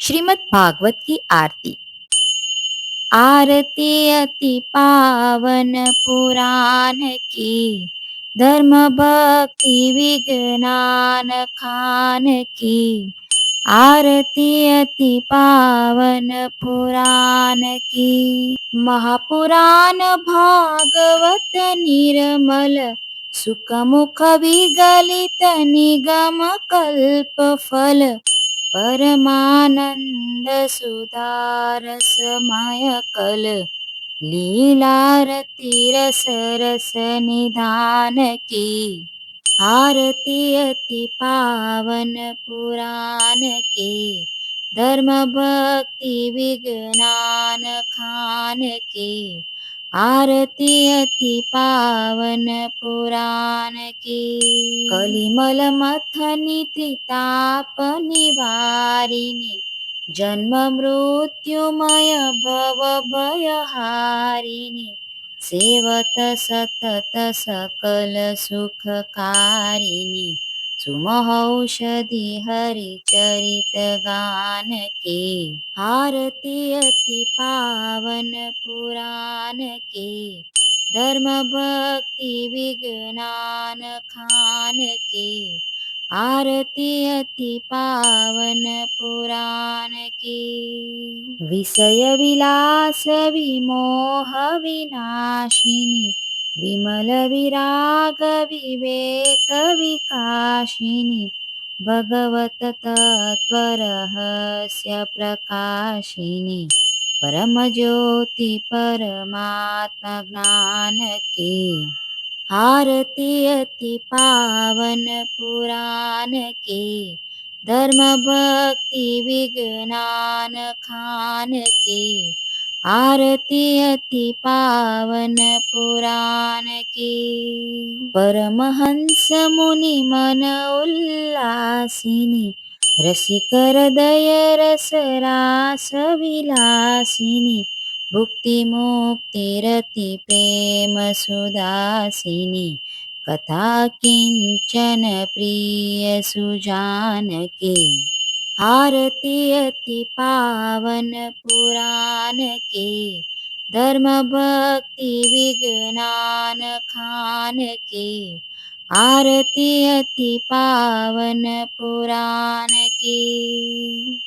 श्रीमद् भागवत की आरती। आरती अति पावन पुराण की, धर्म भक्ति विज्ञान खान की। आरती अति पावन पुराण की। महापुराण भागवत निर्मल, सुखमुख विगलित निगम कल्प फल। परमानंद सुधारसमय कल, लीलारती रस रस निधान की। आरती अति पावन पुराण की, धर्म भक्ति विज्ञान खान की। आरती अति पावन पुराण की। कलिमल मथनी त्रिताप निवारिणी, जन्म मृत्युमय भव भयहारिणी। सेवत सतत सकल सुखकारिणी, सुमहौषधि हरि चरित गान की। आरती अति पावन पुराण की, धर्म भक्ति विज्ञान खान की। आरती अति पावन पुराण की। विषय विलास विमोह विनाशिनी, विमल विराग विवेक विकाशिनी। भगवत तत्व रहस्य प्रकाशिनी, परम ज्योति परमात्मा ज्ञान की। आरती अति पावन पुराण की, धर्म भक्ति विज्ञान खान की। आरती अति पावन पुराण की। परमहंस मुनि मन उल्लासिनी, रसिक हृदय रस रास विलासिनी। भुक्ति मुक्ति रति प्रेम सुदासिनी, कथा किंचन प्रिय सुजानकी। आरती अति पावन पुराण की, धर्म भक्ति विज्ञान खान की। आरती अति पावन पुराण की।